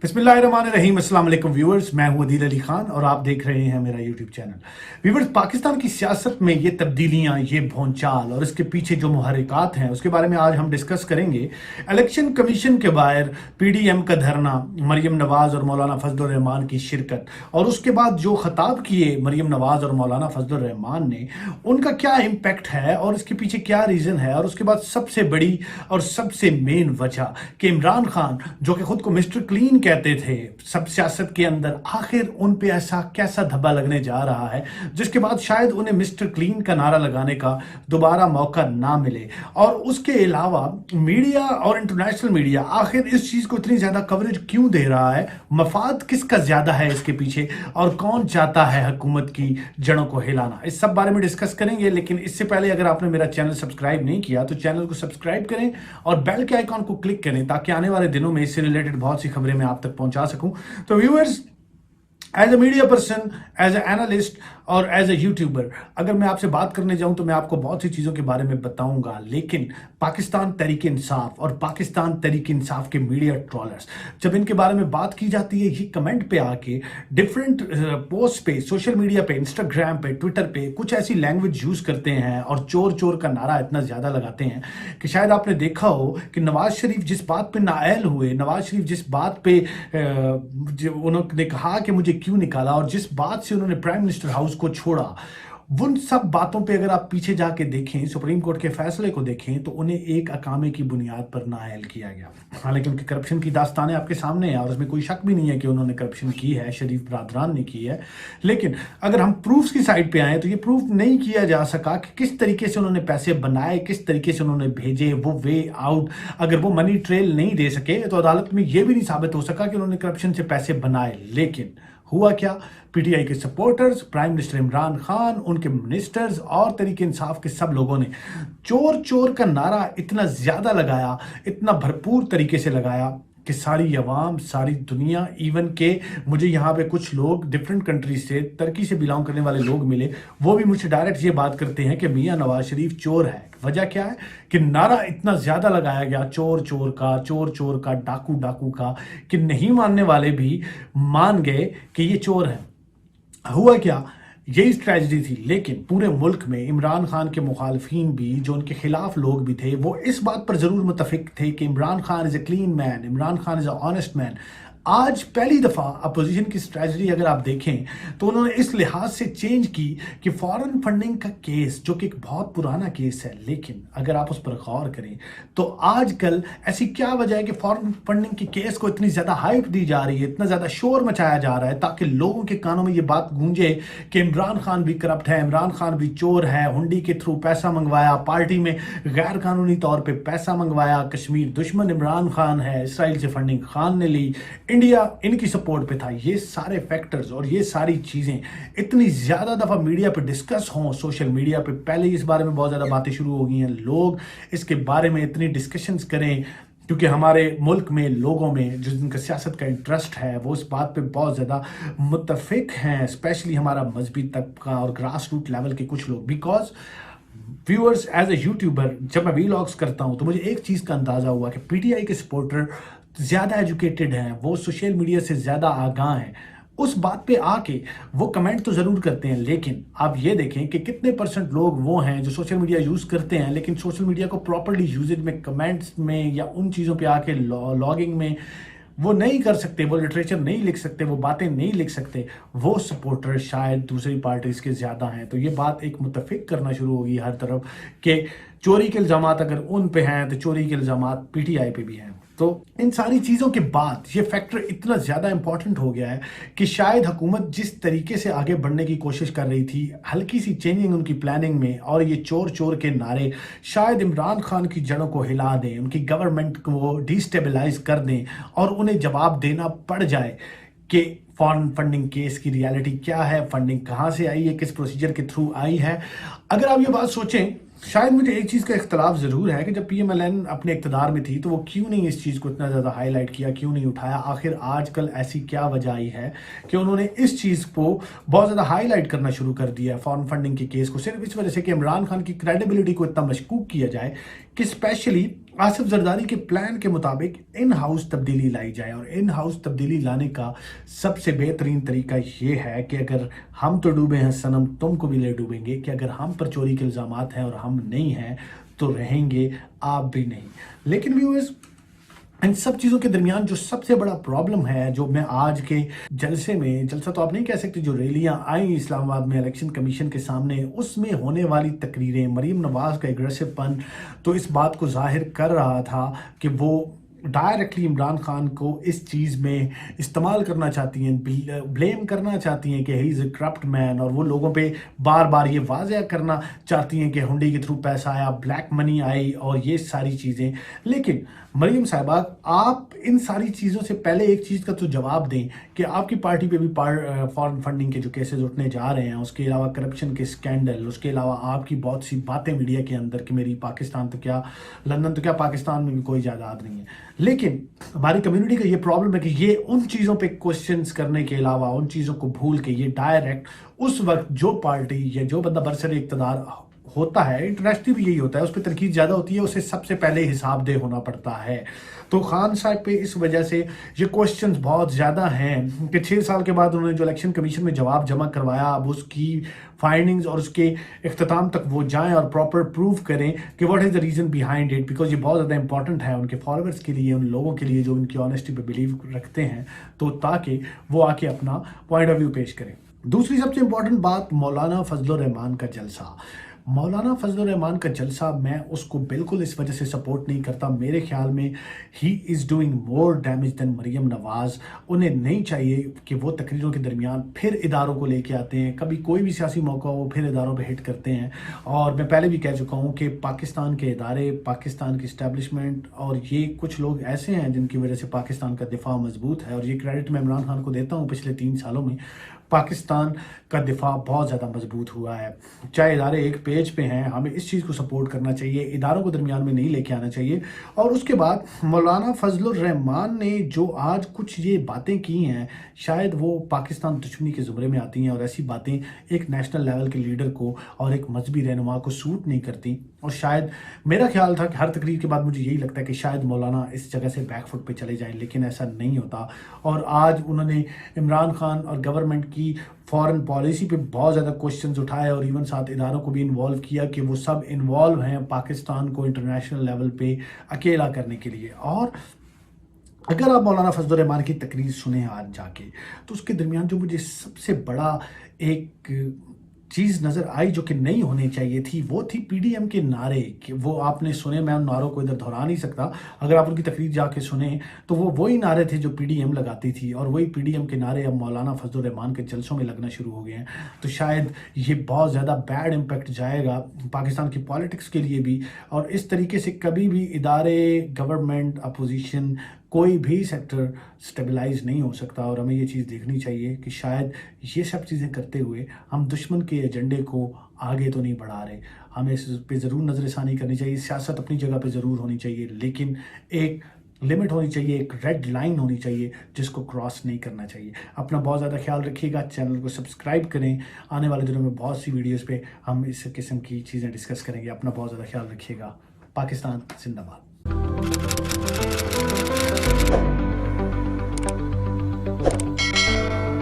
बिस्मिल्लाहिर्रहमानिर्रहीम। अस्सलाम वालेकुम व्यूअर्स, मैं हूं अदील अली खान और आप देख रहे हैं मेरा यूट्यूब चैनल। व्यूअर्स, पाकिस्तान की सियासत में ये तब्दीलियां, ये भौंचाल और इसके पीछे जो मुहर्रिकात हैं उसके बारे में आज हम डिस्कस करेंगे। इलेक्शन कमीशन के बाहर पीडीएम का धरना, मरियम नवाज और मौलाना फजलुर रहमान की शिरकत और उसके बाद जो खिताब किए मरियम नवाज और मौलाना फजलुर रहमान ने, उनका क्या इम्पैक्ट है और इसके पीछे क्या रीज़न है। और उसके बाद सबसे बड़ी और सबसे मेन वजह कि इमरान खान जो कि खुद को मिस्टर क्लीन कहते थे सब सियासत के अंदर, आखिर उन पे ऐसा कैसा धब्बा लगने जा रहा है जिसके बाद शायद उन्हें मिस्टर क्लीन का नारा लगाने का दोबारा मौका ना मिले। और उसके अलावा मीडिया और इंटरनेशनल मीडिया आखिर इस चीज़ को इतनी ज़्यादा कवरेज क्यों दे रहा है, मफाद किसका ज़्यादा है इसके पीछे और कौन चाहता है हुकूमत की जड़ों को हिलाना, इस सब बारे में डिस्कस करेंगे। लेकिन इससे पहले अगर आपने मेरा चैनल सब्सक्राइब नहीं किया तो चैनल को सब्सक्राइब करें और बेल के आइकॉन को क्लिक करें ताकि आने वाले दिनों में इससे रिलेटेड बहुत सी खबरें मैं आप तक पहुंचा सकूं। तो viewers, as a media person, as a analyst और एज ए यूट्यूबर अगर मैं आपसे बात करने जाऊं तो मैं आपको बहुत सी चीज़ों के बारे में बताऊंगा। लेकिन पाकिस्तान तहरीक इंसाफ और पाकिस्तान तहरीक इंसाफ के मीडिया ट्रॉलर्स जब इनके बारे में बात की जाती है, ये कमेंट पे आके डिफरेंट पोस्ट पे, सोशल मीडिया पे, इंस्टाग्राम पे, ट्विटर पे कुछ ऐसी लैंग्वेज यूज़ करते हैं और चोर चोर का नारा इतना ज़्यादा लगाते हैं कि शायद आपने देखा हो कि नवाज शरीफ जिस बात पे नाअहल हुए, नवाज शरीफ जिस बात पे उन्होंने कहा कि मुझे क्यों निकाला और जिस बात से उन्होंने प्राइम मिनिस्टर हाउस को छोड़ा, उन सब बातों पे अगर आप पीछे जाके देखें, सुप्रीम कोर्ट के फैसले को देखें तो उन्हें एक अकामे की बुनियाद पर नाअहल किया गया। हालांकि उनकी करप्शन की दास्तानें आपके सामने हैं और उसमें कोई शक भी नहीं है कि उन्होंने करप्शन की है, शरीफ बरादरान ने की है। लेकिन अगर हम प्रूफ्स की साइड पे आए तो ये प्रूफ नहीं किया जा सका कि किस तरीके से उन्होंने पैसे बनाए, किस तरीके से उन्होंने भेजे, वो वे आउट। अगर वो मनी ट्रेल नहीं दे सके तो अदालत में ये भी नहीं साबित हो सका कि उन्होंने करप्शन से पैसे बनाए। लेकिन हुआ क्या, पीटीआई के supporters, prime minister Imran Khan, उनके मिनिस्टर्स और तहरीक इंसाफ के सब लोगों ने चोर चोर का नारा इतना ज़्यादा लगाया, इतना भरपूर तरीके से लगाया कि सारी अवाम, सारी दुनिया, इवन के मुझे यहाँ पे कुछ लोग डिफरेंट कंट्रीज से, तुर्की से बिलोंग करने वाले लोग मिले, वो भी मुझे डायरेक्ट ये बात करते हैं कि मियाँ नवाज शरीफ चोर है। वजह क्या है कि नारा इतना ज़्यादा लगाया गया चोर चोर का, चोर चोर का, डाकू डाकू का, कि नहीं मानने वाले भी मान गए कि ये चोर है। हुआ क्या, यही ट्रेजेडी थी। लेकिन पूरे मुल्क में इमरान खान के मुखालफीन भी, जो उनके खिलाफ लोग भी थे, वो इस बात पर ज़रूर मुतफिक थे कि Imran Khan is a clean man, Imran Khan is a honest man. आज पहली दफ़ा अपोजिशन की स्ट्रेटजी अगर आप देखें तो उन्होंने इस लिहाज से चेंज की कि फॉरेन फंडिंग का केस, जो कि एक बहुत पुराना केस है, लेकिन अगर आप उस पर गौर करें तो आजकल ऐसी क्या वजह है कि फॉरेन फंडिंग के केस को इतनी ज़्यादा हाइप दी जा रही है, इतना ज़्यादा शोर मचाया जा रहा है ताकि लोगों के कानों में ये बात गूंजे कि इमरान खान भी करप्ट है, इमरान खान भी चोर है, हुंडी के थ्रू पैसा मंगवाया, पार्टी में गैर कानूनी तौर पर पैसा मंगवाया, कश्मीर दुश्मन इमरान खान है, इसराइल से फंडिंग खान ने ली, इंडिया इनकी सपोर्ट पे था। ये सारे फैक्टर्स और ये सारी चीज़ें इतनी ज़्यादा दफ़ा मीडिया पे डिस्कस हों, सोशल मीडिया पे पहले ही इस बारे में बहुत ज़्यादा बातें शुरू हो गई हैं, लोग इसके बारे में इतनी डिस्कशंस करें क्योंकि हमारे मुल्क में लोगों में जो जिनका सियासत का इंटरेस्ट है वो इस बात पे बहुत ज़्यादा मुत्तफिक हैं, स्पेशली हमारा मजहबी तबका और ग्रास रूट लेवल के कुछ लोग। Because viewers, as a YouTuber जब मैं वीलॉग्स करता हूँ तो मुझे एक चीज़ का अंदाज़ा हुआ कि पीटीआई के सपोर्टर ज़्यादा एजुकेटेड हैं, वो सोशल मीडिया से ज़्यादा आगाह हैं। उस बात पे आके वो कमेंट तो ज़रूर करते हैं, लेकिन आप ये देखें कि कितने परसेंट लोग वो हैं जो सोशल मीडिया यूज़ करते हैं लेकिन सोशल मीडिया को प्रॉपर्ली यूजेज में, कमेंट्स में या उन चीज़ों पे आके लॉगिंग में वो नहीं कर सकते, वो लिटरेचर नहीं लिख सकते, वो बातें नहीं लिख सकते। वो सपोर्टर शायद दूसरी पार्टीज़ के ज़्यादा हैं। तो ये बात एक मुतफिक करना शुरू होगी हर तरफ कि चोरी के इल्ज़ामात अगर उन पे हैं तो चोरी के इल्ज़ामात पीटीआई पे भी हैं। तो इन सारी चीज़ों के बाद ये फैक्टर इतना ज़्यादा इंपॉर्टेंट हो गया है कि शायद हुकूमत जिस तरीके से आगे बढ़ने की कोशिश कर रही थी, हल्की सी चेंजिंग उनकी प्लानिंग में और ये चोर चोर के नारे शायद इमरान खान की जड़ों को हिला दें, उनकी गवर्नमेंट को डिस्टेबलाइज कर दें और उन्हें जवाब देना पड़ जाए कि फॉरेन फंडिंग केस की रियलिटी क्या है, फंडिंग कहाँ से आई है, किस प्रोसीजर के थ्रू आई है। अगर आप ये बात सोचें, शायद मुझे एक चीज़ का इख्तलाफ ज़रूर है कि जब पीएमएलएन अपने इक़्तिदार में थी तो वो क्यों नहीं इस चीज़ को इतना ज़्यादा हाईलाइट किया, क्यों नहीं उठाया। आखिर आजकल ऐसी क्या वजह आई है कि उन्होंने इस चीज़ को बहुत ज़्यादा हाईलाइट करना शुरू कर दिया है, फॉरेन फंडिंग के केस को, सिर्फ इस वजह से कि इमरान खान की क्रेडिबिलिटी को इतना मशकूक किया जाए कि स्पेशली आसिफ जरदारी के प्लान के मुताबिक इन हाउस तब्दीली लाई जाए, और इन हाउस तब्दीली लाने का सबसे बेहतरीन तरीका ये है कि अगर हम तो डूबे हैं सनम तुमको भी ले डूबेंगे, कि अगर हम पर चोरी के इल्ज़ामात हैं और हम नहीं हैं तो रहेंगे आप भी नहीं। लेकिन व्यूअर्स, इन सब चीज़ों के दरमियान जो सबसे बड़ा प्रॉब्लम है, जो मैं आज के जलसे में, जलसा तो आप नहीं कह सकते, जो रैलियां आई इस्लामाबाद में इलेक्शन कमीशन के सामने, उसमें होने वाली तकरीरें, मरीम नवाज़ का एग्रेसिवपन तो इस बात को जाहिर कर रहा था कि वो डायरेक्टली इमरान खान को इस चीज़ में इस्तेमाल करना चाहती हैं, ब्लेम करना चाहती हैं कि he is a corrupt man, और वो लोगों पे बार बार ये वाज़ह करना चाहती हैं कि हुंडी के थ्रू पैसा आया, ब्लैक मनी आई और ये सारी चीज़ें। लेकिन मरीम साहिबा, आप इन सारी चीज़ों से पहले एक चीज़ का तो जवाब दें कि आपकी पार्टी पे भी फॉरेन फंडिंग के जो केसेस उठने जा रहे हैं, उसके अलावा करप्शन के स्कैंडल, उसके अलावा आपकी बहुत सी बातें मीडिया के अंदर कि मेरी पाकिस्तान तो क्या, लंदन तो क्या, पाकिस्तान में भी कोई जायदाद नहीं है। लेकिन हमारी कम्युनिटी का ये प्रॉब्लम है कि ये उन चीज़ों पे क्वेश्चंस करने के अलावा, उन चीज़ों को भूल के ये डायरेक्ट उस वक्त जो पार्टी या जो बंदा बरसर इक़्तिदार होता है, इंटरनेशनली भी यही होता है, उस पर तनकीद ज़्यादा होती है, उसे सबसे पहले हिसाब दे होना पड़ता है। तो खान साहब पे इस वजह से ये क्वेश्चंस बहुत ज़्यादा हैं कि 6 साल के बाद उन्होंने जो इलेक्शन कमीशन में जवाब जमा करवाया, अब उसकी फाइंडिंग्स और उसके इख्तिताम तक वो जाएं और प्रॉपर प्रूव करें कि what is the reason behind it, because ये बहुत ज़्यादा इंपॉर्टेंट है उनके फॉलोअर्स के लिए, उन लोगों के लिए जो उनकी ऑनेस्टी पे बिलीव रखते हैं, तो ताकि वो आके अपना पॉइंट ऑफ व्यू पेश करें। दूसरी सबसे इंपॉर्टेंट बात, मौलाना फजलुर रहमान का जलसा। मौलाना फजलुर रहमान का जलसा, मैं उसको बिल्कुल इस वजह से सपोर्ट नहीं करता। मेरे ख्याल में ही is doing more damage than Maryam Nawaz. उन्हें नहीं चाहिए कि वो तकरीरों के दरमियान फिर इदारों को लेके आते हैं, कभी कोई भी सियासी मौका हो फिर इदारों पे हिट करते हैं। और मैं पहले भी कह चुका हूँ कि पाकिस्तान के इदारे, पाकिस्तान की इस्टेब्लिशमेंट और ये कुछ लोग ऐसे हैं जिनकी वजह से पाकिस्तान का दिफा मजबूत है, और ये क्रेडिट मैं इमरान खान को देता हूँ। पिछले 3 सालों में पाकिस्तान का दिफा बहुत ज़्यादा मजबूत हुआ है। चाहे इदारे एक पेज पे हैं, हमें इस चीज़ को सपोर्ट करना चाहिए, इदारों को दरमियान में नहीं लेके आना चाहिए। और उसके बाद मौलाना फजलुर रहमान ने जो आज कुछ ये बातें की हैं, शायद वो पाकिस्तान दुश्मनी के ज़ुमरे में आती हैं, और ऐसी बातें एक नेशनल लेवल के लीडर को और एक मजहबी रहनुमा को सूट नहीं करती। और शायद मेरा ख्याल था कि हर तकरीर के बाद मुझे यही लगता है कि शायद मौलाना इस जगह से बैकफुट पे चले जाएं, लेकिन ऐसा नहीं होता। और आज उन्होंने इमरान खान और गवर्नमेंट की फॉरेन पॉलिसी पे बहुत ज़्यादा क्वेश्चंस उठाए, और इवन साथ इदारों को भी इन्वॉल्व किया कि वो सब इन्वॉल्व हैं पाकिस्तान को इंटरनेशनल लेवल पे अकेला करने के लिए। और अगर आप मौलाना फजलुर रहमान की तकरीर सुने आज जाके, तो उसके दरमियान जो मुझे सबसे बड़ा एक चीज़ नज़र आई जो कि नहीं होनी चाहिए थी, वो थी पीडीएम के नारे। कि वो आपने सुने, मैं उन नारों को इधर दोहरा नहीं सकता, अगर आप उनकी तकरीर जाके सुने तो वो वही नारे थे जो पीडीएम लगाती थी, और वही पीडीएम के नारे अब मौलाना फजलुर रहमान के जलसों में लगना शुरू हो गए हैं। तो शायद ये बहुत ज़्यादा बैड इम्पैक्ट जाएगा पाकिस्तान की पॉलिटिक्स के लिए भी, और इस तरीके से कभी भी इदारे, गवर्नमेंट, अपोजिशन, कोई भी सेक्टर स्टेबलाइज नहीं हो सकता। और हमें ये चीज़ देखनी चाहिए कि शायद ये सब चीज़ें करते हुए हम दुश्मन के एजेंडे को आगे तो नहीं बढ़ा रहे। हमें इस पे ज़रूर नज़रसानी करनी चाहिए, सियासत अपनी जगह पे ज़रूर होनी चाहिए, लेकिन एक लिमिट होनी चाहिए, एक रेड लाइन होनी चाहिए जिसको क्रॉस नहीं करना चाहिए। अपना बहुत ज़्यादा ख्याल रखिएगा, चैनल को सब्सक्राइब करें। आने वाले दिनों में बहुत सी वीडियोज़ पे हम इस किस्म की चीज़ें डिस्कस करेंगे। अपना बहुत ज़्यादा ख्याल रखिएगा। पाकिस्तान जिंदाबाद।